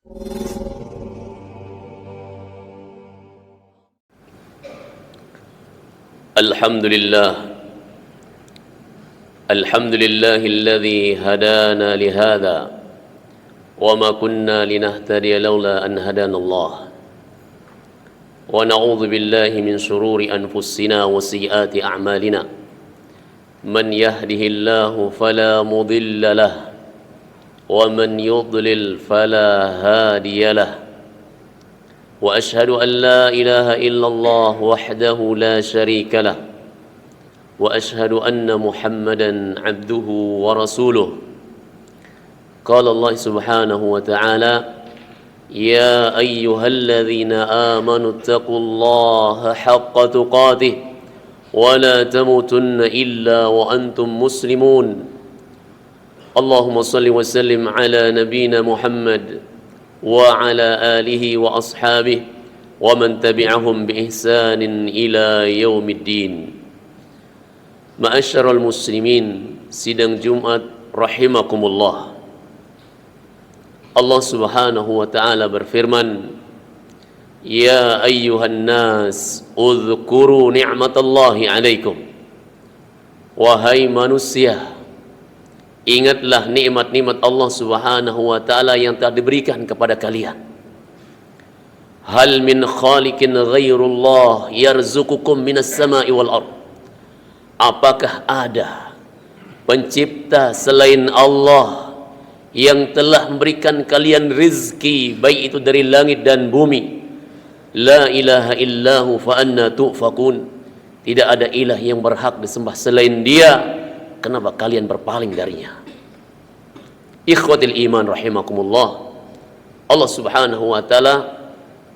Alhamdulillahilladzi hadana lihada wa ma kunna linahtadiya laula an hadanallah wa na'udzu billahi min shururi anfusina wa sayyiati a'malina man yahdihillahu fala mudilla lahu wa man yudlil fala hadiya lahu wa ashhadu an la ilaha illallah wahdahu la syarika lahu wa ashhadu anna Muhammadan abduhu wa rasuluh. Qala Allah subhanahu wa ta'ala, ya ayyuhalladzina amanu taqullaha haqqa tuqatih wa la tamutunna illa wa antum muslimun. Allahumma salli wa sallim ala nabiyyina Muhammad wa ala alihi wa ashabihi wa man tabi'ahum bi ihsanin ila yaumiddin. Ma'asyiral muslimin, sidang Jumat rahimakumullah. Allah Subhanahu wa taala berfirman, ya ayyuhan nas udhkuru ni'matallahi 'alaikum. Wahai manusia, ingatlah nikmat-nikmat Allah Subhanahu wa taala yang telah diberikan kepada kalian. Hal min khaliqin ghairullah yarzuqukum minas sama'i wal ardh. Apakah ada pencipta selain Allah yang telah memberikan kalian rizki, baik itu dari langit dan bumi? La ilaha illahu fa anna tu'fakun. Tidak ada ilah yang berhak disembah selain Dia. Kenapa kalian berpaling darinya? Ikhwatil iman rahimakumullah. Allah Subhanahu wa taala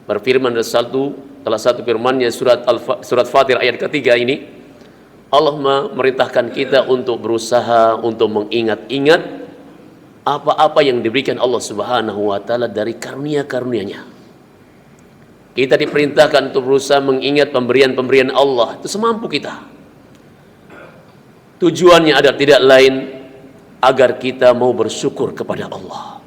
berfirman dalam salah satu firman-Nya surat Fatir ayat ketiga ini. Allah memerintahkan kita untuk berusaha untuk mengingat-ingat apa-apa yang diberikan Allah Subhanahu wa taala dari karunia-karunia-Nya. Kita diperintahkan untuk berusaha mengingat pemberian-pemberian Allah itu semampu kita. Tujuannya adalah tidak lain agar kita mau bersyukur kepada Allah.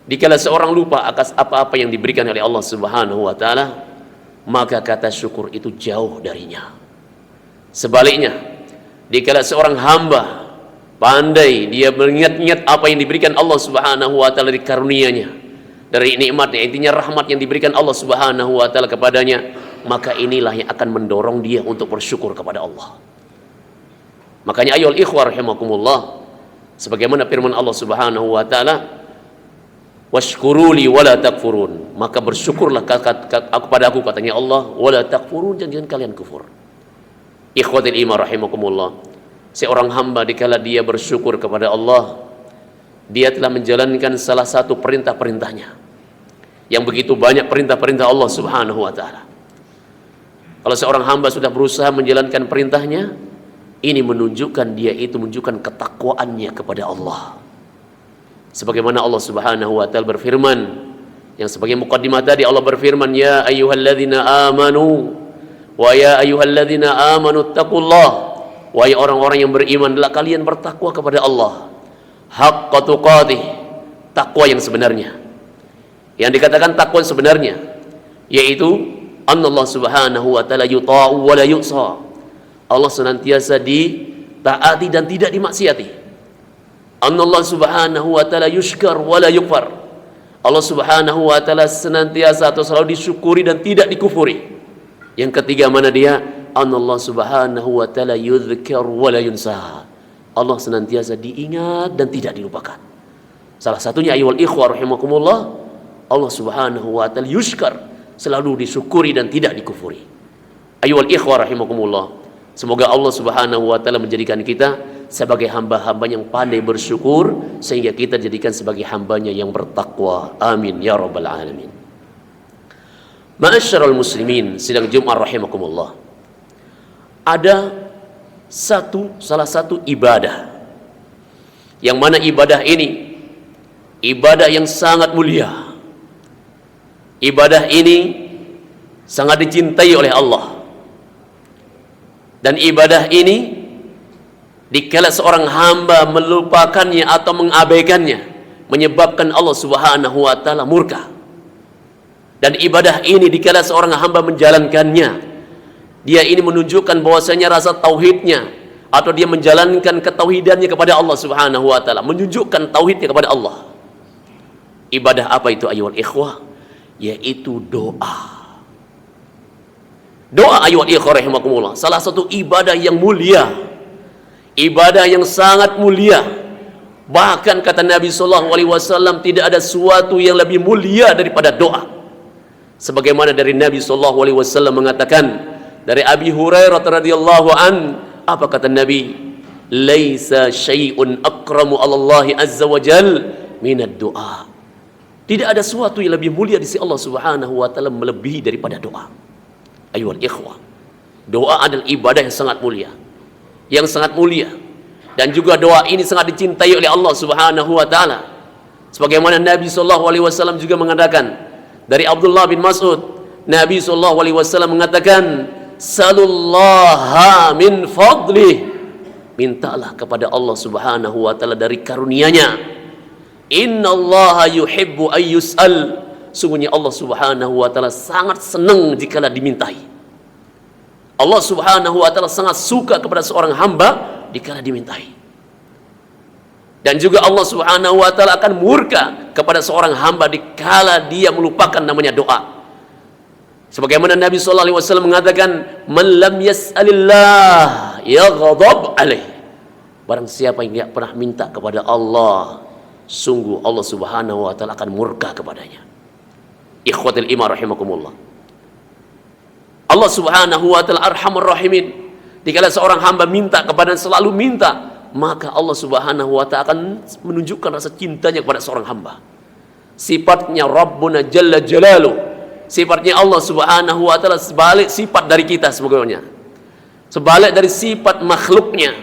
Dikala seorang lupa atas apa-apa yang diberikan oleh Allah Subhanahu wa taala, maka kata syukur itu jauh darinya. Sebaliknya, dikala seorang hamba pandai dia mengingat-ingat apa yang diberikan Allah Subhanahu wa taala dari karunia-Nya, dari nikmatnya, intinya rahmat yang diberikan Allah Subhanahu wa taala kepadanya, maka inilah yang akan mendorong dia untuk bersyukur kepada Allah. Makanya ayyuhal ikhwah rahimakumullah, sebagaimana firman Allah Subhanahu wa taala, washkuruli wala takfurun, maka bersyukurlah kepada aku, katanya Allah, wala takfurun, jangan kalian kufur. Ikhwatil iman rahimakumullah, seorang hamba dikala dia bersyukur kepada Allah, dia telah menjalankan salah satu perintah-perintahnya, yang begitu banyak perintah-perintah Allah Subhanahu wa taala. Kalau seorang hamba sudah berusaha menjalankan perintahnya, ini menunjukkan dia itu menunjukkan ketakwaannya kepada Allah. Sebagaimana Allah Subhanahu wa taala berfirman, yang sebagai muqaddimah tadi Allah berfirman, ya ayyuhalladzina amanu wa ya ayyuhalladzina amanu taqullah, wahai orang-orang yang beriman, adalah kalian bertakwa kepada Allah haqqa tuqatih, takwa yang sebenarnya. Yang dikatakan takwa yang sebenarnya yaitu Allah Subhanahu wa taala yuta'u wa la yu'sa, Allah senantiasa ditaati dan tidak dimaksiati. Allah Subhanahu wa taala yushkar wa la yukfar, Allah Subhanahu wa taala senantiasa atau selalu disyukuri dan tidak dikufuri. Yang ketiga mana dia? Allah Subhanahu wa taala yudhkar wa la yunsa, Allah senantiasa diingat dan tidak dilupakan. Salah satunya ayyuhal ikhwah rahimakumullah, Allah Subhanahu wa taala yushkar, selalu disyukuri dan tidak dikufuri. Ayyuhal ikhwah rahimakumullah, semoga Allah Subhanahu wa taala menjadikan kita sebagai hamba-hamba yang pandai bersyukur, sehingga kita jadikan sebagai hambanya yang bertakwa. Amin ya rabbal alamin. Ma'asyiral muslimin, sidang Jumat rahimakumullah, ada salah satu ibadah yang mana ibadah ini ibadah yang sangat mulia. Ibadah ini sangat dicintai oleh Allah, dan ibadah ini dikala seorang hamba melupakannya atau mengabaikannya, menyebabkan Allah Subhanahu wa taala murka. Dan ibadah ini dikala seorang hamba menjalankannya, dia ini menunjukkan bahwasanya rasa tauhidnya, atau dia menjalankan ketauhidannya kepada Allah Subhanahu wa taala, menunjukkan tauhidnya kepada Allah. Ibadah apa itu ayyuhal ikhwah? Yaitu doa. Doa ayyuhal ikhwah rahimakumullah, salah satu ibadah yang mulia, ibadah yang sangat mulia. Bahkan kata Nabi sallallahu alaihi wasallam, tidak ada sesuatu yang lebih mulia daripada doa. Sebagaimana dari Nabi sallallahu alaihi wasallam mengatakan dari Abi Hurairah radhiyallahu an, apa kata Nabi? Laisa syai'un akramu 'alallahi azza wa jal minad du'a. Tidak ada sesuatu yang lebih mulia di sisi Allah Subhanahu wa taala melebihi daripada doa. Ayyuhal ikhwah, doa adalah ibadah yang sangat mulia. Yang sangat mulia. Dan juga doa ini sangat dicintai oleh Allah Subhanahu wa taala. Sebagaimana Nabi sallallahu alaihi wasallam juga mengatakan dari Abdullah bin Mas'ud, Nabi sallallahu alaihi wasallam mengatakan, "Salullaha min fadlih." Mintalah kepada Allah Subhanahu wa taala dari karunia-Nya. Innallaha yuhibbu ayyus'al. Sungguhnya Allah Subhanahu wa taala sangat senang jikalau dimintai. Allah Subhanahu wa taala sangat suka kepada seorang hamba dikala dimintai. Dan juga Allah Subhanahu wa taala akan murka kepada seorang hamba dikala dia melupakan namanya doa. Sebagaimana Nabi sallallahu alaihi wasallam mengatakan, "Man lam yas'alillah yaghdab alaih." Barang siapa yang tidak pernah minta kepada Allah, sungguh Allah Subhanahu wa taala akan murka kepadanya. Ikhwatul iman rahimakumullah. Allah Subhanahu wa taala arhamur rahimin. Dikala seorang hamba minta kepada, selalu minta, maka Allah Subhanahu wa taala akan menunjukkan rasa cintanya kepada seorang hamba. Sifatnya Rabbuna Jalla Jalaluh, sifatnya Allah Subhanahu wa taala sebalik sifat dari kita sebagainya. Sebalik dari sifat makhluknya,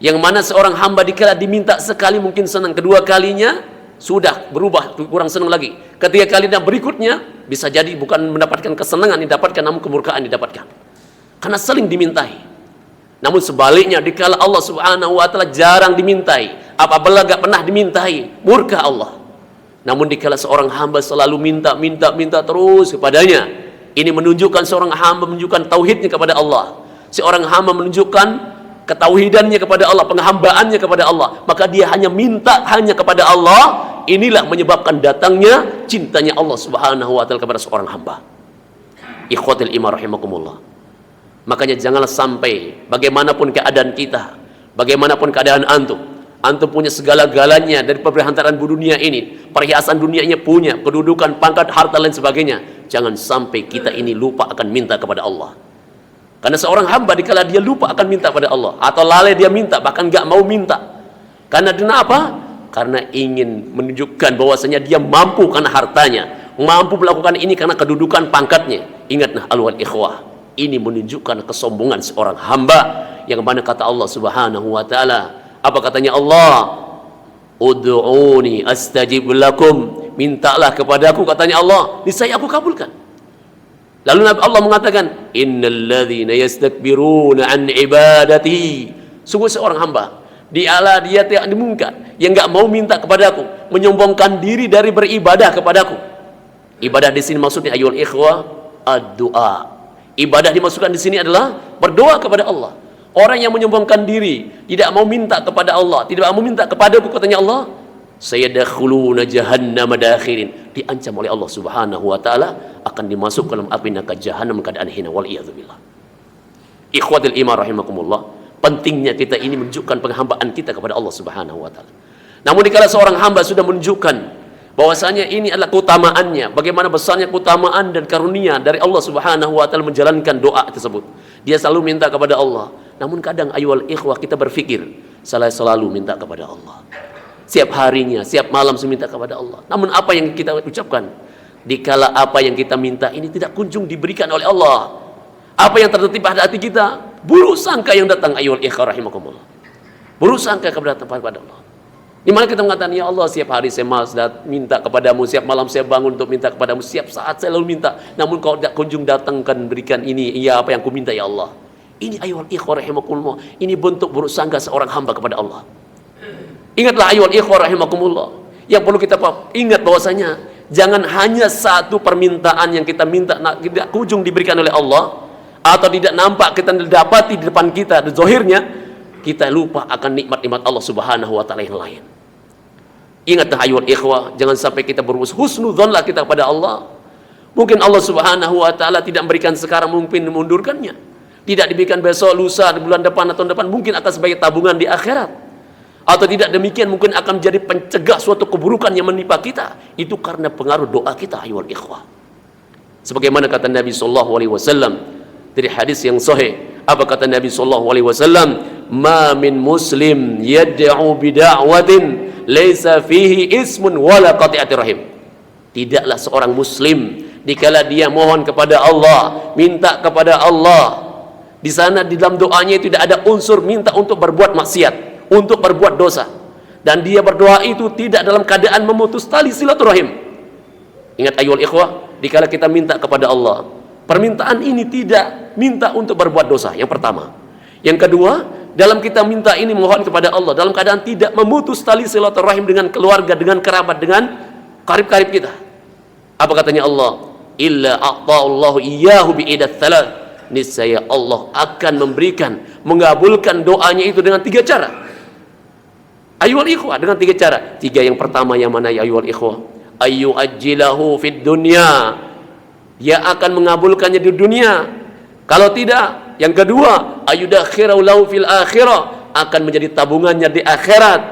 yang mana seorang hamba dikala diminta sekali mungkin senang, kedua kalinya sudah berubah kurang senang lagi, ketiga kalinya berikutnya bisa jadi bukan mendapatkan kesenangan didapatkan, namun kemurkaan didapatkan karena saling dimintai. Namun sebaliknya, dikala Allah Subhanahu wa taala jarang dimintai, apabila gak pernah dimintai, murka Allah. Namun dikala seorang hamba selalu minta terus kepadanya, ini menunjukkan seorang hamba menunjukkan tauhidnya kepada Allah. Seorang hamba menunjukkan ketauhidannya kepada Allah, penghambaannya kepada Allah, maka dia hanya minta hanya kepada Allah. Inilah menyebabkan datangnya cintanya Allah Subhanahu wa taala kepada seorang hamba. Ikhwatul iman rahimakumullah. Makanya janganlah sampai bagaimanapun keadaan kita, bagaimanapun keadaan antum punya segala-galanya dari perhantaran dunia ini, perhiasan dunianya punya, kedudukan, pangkat, harta dan sebagainya. Jangan sampai kita ini lupa akan minta kepada Allah. Karena seorang hamba dikala dia lupa akan minta kepada Allah, atau lalai dia minta, bahkan gak mau minta. Karena kenapa? Karena ingin menunjukkan bahwasanya dia mampu karena hartanya, mampu melakukan ini karena kedudukan pangkatnya. Ingatlah alwal ikhwah, ini menunjukkan kesombongan seorang hamba, yang mana kata Allah Subhanahu wa taala, apa katanya Allah? Ud'uni astajib lakum. Mintalah kepadaku katanya Allah, niscaya aku kabulkan. Lalu Allah mengatakan, innal ladzina yastakbiruna an ibadati. Sungguh seorang hamba, dia tidak dimungkar, yang enggak mau minta kepadaku, menyombongkan diri dari beribadah kepadaku. Ibadah di sini maksudnya ayyuhal ikhwah ad-du'a. Ibadah dimasukkan di sini adalah berdoa kepada Allah. Orang yang menyombongkan diri, tidak mau minta kepada Allah, tidak mau minta kepadaku katanya Allah, sayadkhuluna jahannam madakhirin, diancam oleh Allah Subhanahu wa taala akan dimasukkan dalam api neraka jahanam keadaan hina wal iyadzubillah. Ikhwatul iman rahimakumullah, pentingnya kita ini menunjukkan penghambaan kita kepada Allah Subhanahu wa taala. Namun dikala seorang hamba sudah menunjukkan bahwasanya ini adalah keutamaannya, bagaimana besarnya keutamaan dan karunia dari Allah Subhanahu wa taala menjalankan doa tersebut, dia selalu minta kepada Allah. Namun kadang ayyuhal ikhwah kita berpikir, saya selalu minta kepada Allah, setiap harinya, setiap malam saya minta kepada Allah. Namun apa yang kita ucapkan dikala apa yang kita minta ini tidak kunjung diberikan oleh Allah? Apa yang tertitip pada hati kita? Buruk sangka yang datang ayyuhal ikhwah rahimakumullah. Buruk sangka kepada Allah. Di mana kita mengatakan, ya Allah, setiap hari saya malas minta kepadamu, setiap malam saya bangun untuk minta kepadamu, setiap saat saya lalu minta, namun kau tidak kunjung datangkan berikan ini, iya apa yang ku minta ya Allah. Ini ayyuhal ikhwah rahimakumullah, ini bentuk buruk sangka seorang hamba kepada Allah. Ingatlah ayyuhal ikhwah rahimakumullah, Yang perlu kita ingat bahwasanya jangan hanya satu permintaan yang kita minta tidak kunjung diberikan oleh Allah, atau tidak nampak kita dapati di depan kita, di zahirnya kita lupa akan nikmat-nikmat Allah Subhanahu wa taala yang lain. Ingat ayuhal ikhwah, jangan sampai kita husnudzonlah kita kepada Allah. Mungkin Allah Subhanahu wa taala tidak memberikan sekarang, mungkin memundurkannya. Tidak diberikan besok, lusa, di bulan depan atau depan, mungkin akan sebagai tabungan di akhirat. Atau tidak demikian, mungkin akan menjadi pencegah suatu keburukan yang menimpa kita. Itu karena pengaruh doa kita, ayuhal ikhwah. Sebagaimana kata Nabi sallallahu alaihi wasallam dari hadis yang sahih, apa kata Nabi sallallahu alaihi wasallam? Ma min muslim yad'u bida'watin laisa fihi ismun wala qati'atir rahim. Tidaklah seorang muslim dikala dia mohon kepada Allah, minta kepada Allah, di sana di dalam doanya itu tidak ada unsur minta untuk berbuat maksiat, untuk berbuat dosa, dan dia berdoa itu tidak dalam keadaan memutus tali silaturahim. Ingat ayuhal ikhwah, dikala kita minta kepada Allah, permintaan ini tidak minta untuk berbuat dosa, yang pertama. Yang kedua, dalam kita minta ini mohon kepada Allah dalam keadaan tidak memutus tali silaturahim dengan keluarga, dengan kerabat, dengan karib-karib kita. Apa katanya Allah? Illa a'ta'allahu iyyahu bi'idat thalath. Niscaya Allah akan memberikan, mengabulkan doanya itu dengan 3 cara. Ayuhal ikhwah, dengan 3 cara. 3 yang pertama yang mana ya ayuhal ikhwah? Ayu ajilahu fid dunya. Dia akan mengabulkannya di dunia. Kalau tidak, yang kedua, ayudakhirau lahu fil akhirah, akan menjadi tabungannya di akhirat.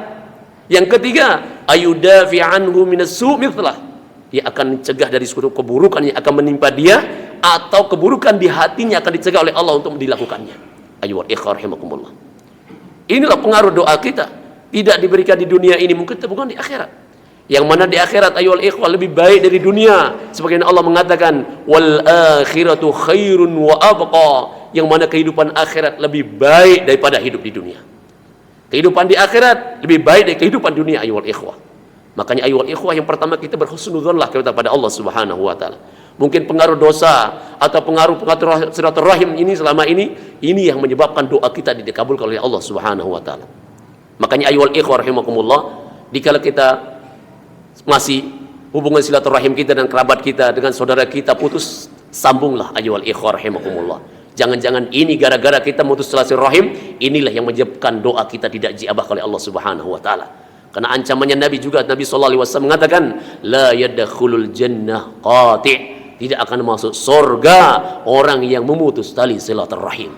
Yang ketiga, ayudafi anhu minas su' mithlah. Dia akan mencegah dari suatu keburukan yang akan menimpa dia, atau keburukan di hatinya akan dicegah oleh Allah untuk dilakukannya. Ayuhal ikhwah rahimakumullah. Inilah pengaruh doa kita. Tidak diberikan di dunia ini, mungkin tabungan di akhirat. Yang mana di akhirat ayuhal ikhwah lebih baik dari dunia. Sebagaimana Allah mengatakan, wal akhiratu khairun wa abqa. Yang mana kehidupan akhirat lebih baik daripada hidup di dunia. Kehidupan di akhirat lebih baik dari kehidupan dunia ayuhal ikhwah. Makanya ayuhal ikhwah, yang pertama kita berhusnudzonlah kepada Allah Subhanahu wa taala. Mungkin pengaruh dosa atau pengaruh silaturahim ini selama ini yang menyebabkan doa kita dikabulkan oleh Allah Subhanahu wa taala. Makanya ayuhal ikhwah rahimakumullah, dikala kita masih hubungan silaturahim kita dan kerabat kita dengan saudara kita putus, sambunglah ayuhal ikhwah rahimakumullah. Jangan-jangan ini gara-gara kita mutus silaturahim, inilah yang menyebabkan doa kita tidak diijabah oleh Allah Subhanahu wa taala. Karena ancamannya Nabi juga, Nabi sallallahu alaihi wasallam mengatakan, la yadkhulul jannah qati', tidak akan masuk surga orang yang memutus tali silaturahim.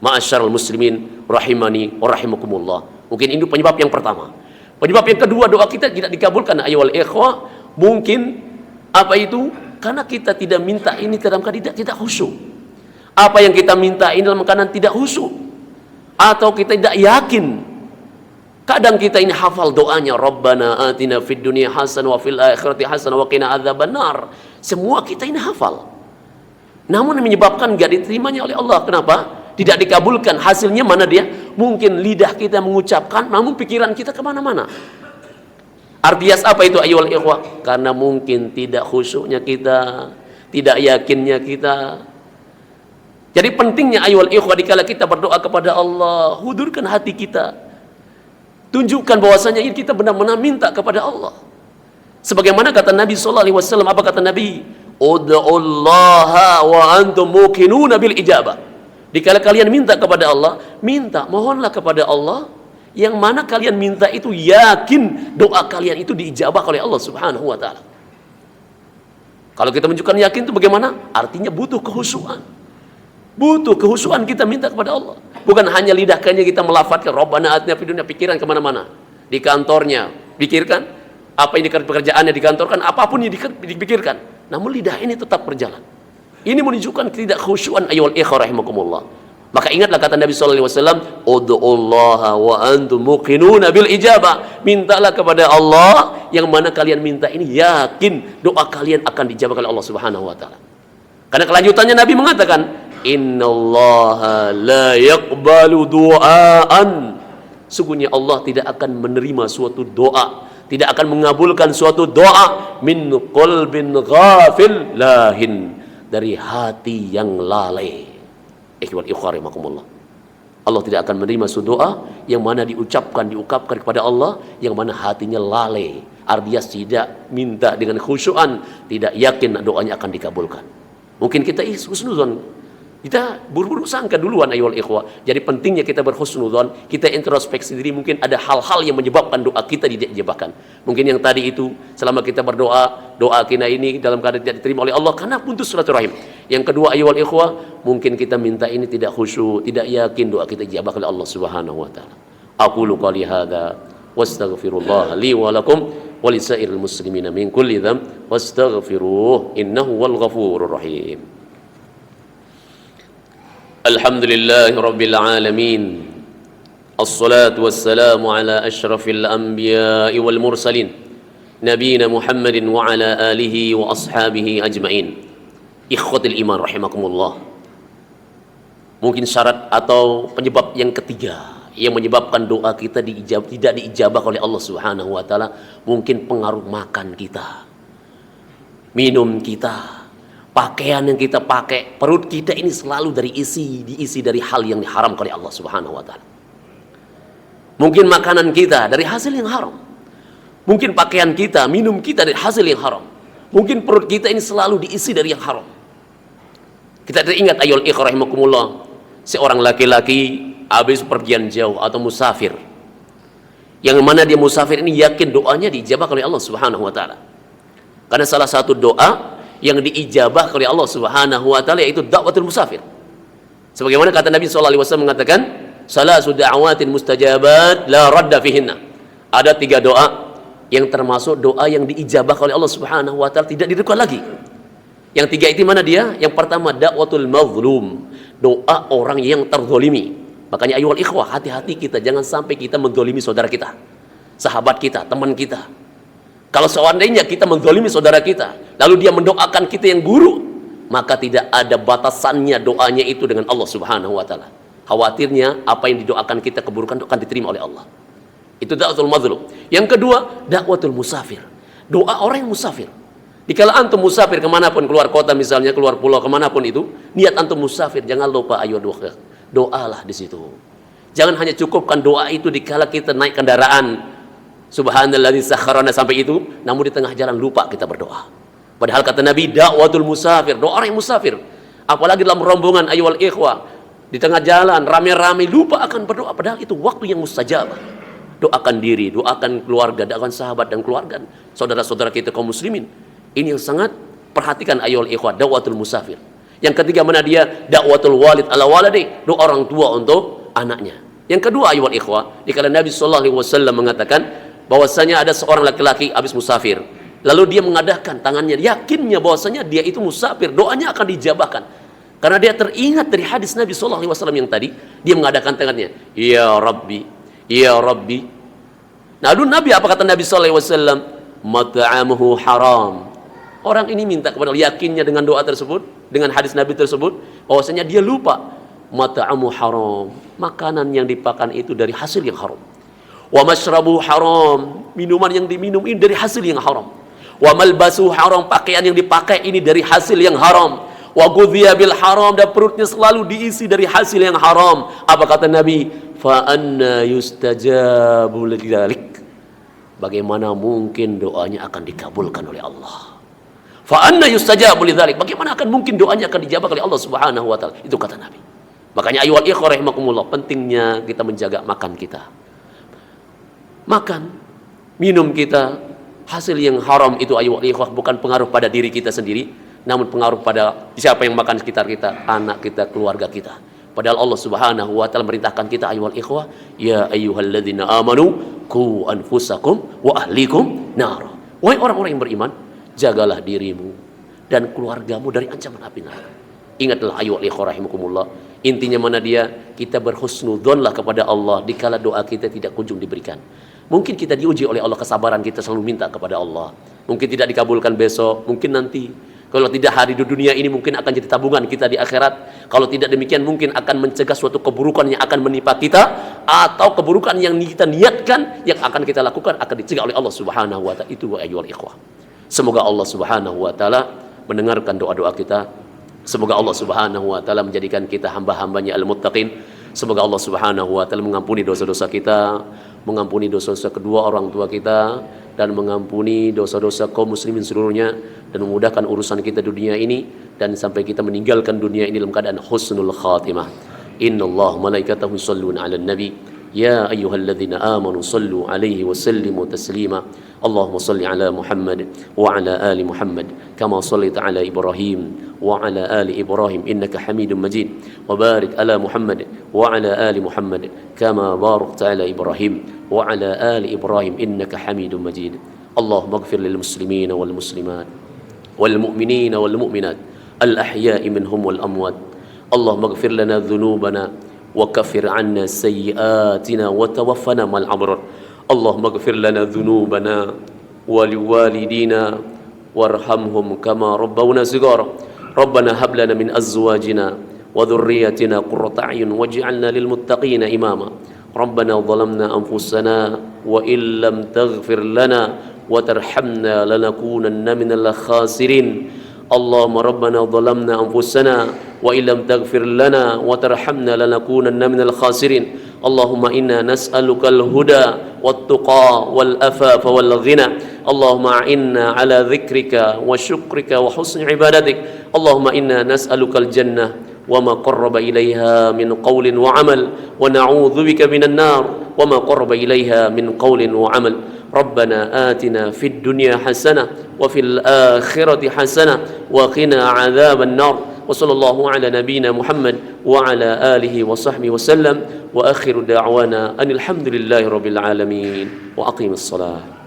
Ma'asyiral muslimin rahimani wa rahimakumullah. Mungkin ini penyebab yang pertama. Penyebab yang kedua, doa kita tidak dikabulkan ayuhal ikhwah, mungkin apa itu? Karena kita tidak minta ini dalam keadaan tidak khusyuk. Apa yang kita minta ini dalam keadaan tidak khusyuk, atau kita tidak yakin. Kadang kita ini hafal doanya, Rabbana atina fid dunya hasanah wa fil akhirati hasanah wa qina adzabannar. Semua kita ini hafal. Namun yang menyebabkan enggak diterimanya oleh Allah. Kenapa? Tidak dikabulkan. Hasilnya mana dia? Mungkin lidah kita mengucapkan, namun pikiran kita kemana-mana. Artinya apa itu ayuhal ikhwah? Karena mungkin tidak khusyuknya kita, tidak yakinnya kita. Jadi pentingnya ayuhal ikhwah, dikala kita berdoa kepada Allah, hudurkan hati kita. Tunjukkan bahwasanya ini kita benar-benar minta kepada Allah. Sebagaimana kata Nabi sallallahu alaihi wasallam, apa kata Nabi? Ud'ullaha wa antum muqinuna bil ijabah. Dikala kalian minta kepada Allah, mohonlah kepada Allah yang mana kalian minta itu yakin doa kalian itu diijabah oleh Allah Subhanahu wa taala. Kalau kita menunjukkan yakin itu bagaimana? Artinya butuh kehusuan. Butuh kehusuan kita minta kepada Allah. Bukan hanya lidah kita melafadzkan Rabbana atina fid dunya, pikiran kemana-mana. Di kantornya pikirkan, apa yang pekerjaannya dikantorkan, apapun yang dipikirkan. Namun lidah ini tetap berjalan. Ini menunjukkan tidak khusyuan ayuhal ikhwah rahimakumullah. Maka ingatlah kata Nabi sallallahu alaihi wasallam, ud'ullaha wa antum muqinuna bil ijabah. Mintalah kepada Allah yang mana kalian minta ini yakin doa kalian akan dijabah oleh Allah Subhanahu wa taala. Karena kelanjutannya Nabi mengatakan, innallaha la yaqbalu du'aan. Sungguhnya Allah tidak akan menerima suatu doa, tidak akan mengabulkan suatu doa min qalbin ghafil lahin, dari hati yang lalai. Ikhwan ikhwar rahimakumullah. Allah tidak akan menerima suatu doa yang mana diucapkan kepada Allah yang mana hatinya lalai, Artinya tidak minta dengan khusyuan, tidak yakin doanya akan dikabulkan. Mungkin kita husnudzon, kita buru-buru sangka duluan ayyuhal ikhwah. Jadi pentingnya kita berhusnudzon, kita introspeksi diri, mungkin ada hal-hal yang menyebabkan doa kita tidak dijabahkan. Mungkin yang tadi itu, selama kita berdoa, doa kita ini dalam keadaan tidak diterima oleh Allah karena putus silaturahim. Yang kedua ayyuhal ikhwah, mungkin kita minta ini tidak khusyuk, tidak yakin doa kita dijabah oleh Allah Subhanahu wa taala. Aqulu qouli hadza wastaghfirullah li wa lakum wa lisairil muslimina min kulli dzamb wastaghfiruh innahu wal ghafurur rahim. Alhamdulillahi Rabbil Alamin. Assalatu wassalamu ala ashrafil anbiya'i wal mursalin Nabiyina Muhammadin wa ala alihi wa ashabihi ajma'in. Ikhwatul iman rahimakumullah. Mungkin syarat atau penyebab yang ketiga yang menyebabkan doa kita tidak diijabah oleh Allah Subhanahu wa taala, mungkin pengaruh makan kita, minum kita, pakaian yang kita pakai, perut kita ini selalu diisi dari hal yang diharamkan oleh Allah Subhanahu wa taala. Mungkin makanan kita dari hasil yang haram. Mungkin pakaian kita, minum kita dari hasil yang haram. Mungkin perut kita ini selalu diisi dari yang haram. Kita teringat ayyuhal ikhwah rahimakumullah, seorang laki-laki habis pergian jauh atau musafir. Yang mana dia musafir ini yakin doanya diijabah oleh Allah Subhanahu wa taala. Karena salah satu doa yang diijabah oleh Allah Subhanahu wa taala yaitu da'watul musafir. Sebagaimana kata Nabi sallallahu alaihi wasallam mengatakan, "Salasu da'awatin mustajabat la radda fihinna." Ada 3 doa yang termasuk doa yang diijabah oleh Allah Subhanahu wa taala, tidak diragukan lagi. Yang 3 itu mana dia? Yang pertama da'watul mazlum, doa orang yang terzalimi. Makanya ayyuhal ikhwah, hati-hati kita jangan sampai kita menzalimi saudara kita, sahabat kita, teman kita. Kalau seandainya kita menzalimi saudara kita, lalu dia mendoakan kita yang buruk, maka tidak ada batasannya doanya itu dengan Allah Subhanahu wa taala. Khawatirnya apa yang didoakan kita keburukan akan diterima oleh Allah. Itu da'watul mazlum. Yang kedua, da'watul musafir. Doa orang yang musafir. Dikala antum musafir kemanapun, keluar kota misalnya, keluar pulau kemanapun itu, niat antum musafir, jangan lupa ayo doalah di situ. Jangan hanya cukupkan doa itu dikala kita naik kendaraan, subhanalladzi sakharana sampai itu, namun di tengah jalan lupa kita berdoa. Padahal kata Nabi, da'watul musafir, doa orang yang musafir. Apalagi dalam rombongan ayyuhal ikhwah, di tengah jalan rame-rame lupa akan berdoa, padahal itu waktu yang mustajabah. Doakan diri, doakan keluarga, doakan sahabat dan keluarga, saudara-saudara kita kaum muslimin. Ini yang sangat perhatikan ayyuhal ikhwah, da'watul musafir. Yang ketiga mana dia? Da'watul walid ala waladi, doa orang tua untuk anaknya. Yang kedua ayyuhal ikhwah, dikala Nabi sallallahu alaihi wasallam mengatakan bahwasanya ada seorang laki-laki habis musafir, lalu dia mengadahkan tangannya, yakinnya bahwasanya dia itu musafir, doanya akan dijabahkan. Karena dia teringat dari hadis Nabi sallallahu alaihi wasallam yang tadi, dia mengadahkan tangannya, ya Rabbi, ya Rabbi. Nah, lalu Nabi apa kata Nabi sallallahu alaihi wasallam? Mat'amuhu haram. Orang ini minta kepada Allah, yakinnya dengan doa tersebut, dengan hadis Nabi tersebut, bahwasanya dia lupa. Mat'amu haram, makanan yang dipakan itu dari hasil yang haram. Wa mashrabu haram, minuman yang diminum ini dari hasil yang haram. Wa malbasu haram, pakaian yang dipakai ini dari hasil yang haram. Wa ghudhiya bil haram, dan perutnya selalu diisi dari hasil yang haram. Apa kata Nabi? Fa anna yustajabu lidzalik. Bagaimana mungkin doanya akan dikabulkan oleh Allah? Fa anna yustajabu lidzalik. Bagaimana akan mungkin doanya akan dijabah oleh Allah Subhanahu wa taala? Itu kata Nabi. Makanya ayyuhal ikhwah rahimakumullah, pentingnya kita menjaga makan kita. Makan, minum kita, hasil yang haram itu ayyuhal ikhwah bukan pengaruh pada diri kita sendiri, namun pengaruh pada siapa yang makan sekitar kita, anak kita, keluarga kita. Padahal Allah Subhanahu wa taala merintahkan kita ayyuhal ikhwah, ya ayyuhalladzina amanu qu anfusakum wa ahlikum nar. Wahai orang-orang yang beriman, jagalah dirimu dan keluargamu dari ancaman api neraka. Ingatlah ayyuhal ikhwah rahimakumullah, intinya mana dia? Kita berhusnudzonlah kepada Allah dikala doa kita tidak kunjung diberikan. Mungkin kita diuji oleh Allah, kesabaran kita selalu minta kepada Allah. Mungkin tidak dikabulkan besok, mungkin nanti. Kalau tidak hari di dunia ini mungkin akan jadi tabungan kita di akhirat. Kalau tidak demikian mungkin akan mencegah suatu keburukan yang akan menimpa kita, atau keburukan yang kita niatkan yang akan kita lakukan akan dicegah oleh Allah Subhanahu wa taala. Itu ayyuhal ikhwah. Semoga Allah Subhanahu wa taala mendengarkan doa-doa kita. Semoga Allah Subhanahu wa taala menjadikan kita hamba-hambanya al-muttaqin. Semoga Allah Subhanahu wa taala mengampuni dosa-dosa kita, mengampuni dosa-dosa kedua orang tua kita, dan mengampuni dosa-dosa kaum muslimin seluruhnya dan memudahkan urusan kita di dunia ini dan sampai kita meninggalkan dunia ini dalam keadaan husnul khatimah. Innallaha malaikatahu yusholluna 'alan nabi ya ayyuhalladzina amanu shallu 'alaihi wa sallimu taslima. Allahumma shalli 'ala Muhammad wa 'ala ali Muhammad kama shallaita 'ala Ibrahim wa 'ala ali Ibrahim innaka Hamidum Majid. Wa barik 'ala Muhammad wa 'ala ali Muhammad kama barakta 'ala Ibrahim wa 'ala ali Ibrahim innaka Hamidum Majid. Allahumma ighfir lil muslimina wal muslimat wal mu'minina wal mu'minat al ahya'i minhum wal amwat. Allahumma ighfir lana dhunubana wa kaffir 'anna sayyi'atina wa tawaffana ma'al abrar. Allahumma ighfir lana dhunubana wa liwalidina warhamhum kama rabbawna shighara. Rabbana hab lana min azwajina wa dhurriyyatina qurrata a'yun waj'alna lil muttaqina imama. Rabbana zalamna anfusana wa illam taghfir lana wa tarhamna lanakunanna minal khasirin. Allahumma rabbana zalamna anfusana wa illam taghfir lana wa tarhamna lanakunanna minal khasirin. Allahumma inna nas'aluka al-huda wat-tuqa wal-afafa wal-ghina. Allahumma a'inna ala dhikrika wa syukrika wa husni ibadatik. Allahumma inna nas'aluka al-jannah wa ma qarraba ilaiha min qawlin wa amal wa na'udzu bika minan nar wa ma qarraba ilaiha min qawlin wa amal. Rabbana atina fid dunya hasanah wa fil akhirati hasanah wa qina 'adzaban nar. Wa sallallahu ala nabiyyina Muhammad wa ala alihi wa sahbihi wa sallam wa akhiru da'wana anil hamdulillahi rabbil alamin wa aqimis salah.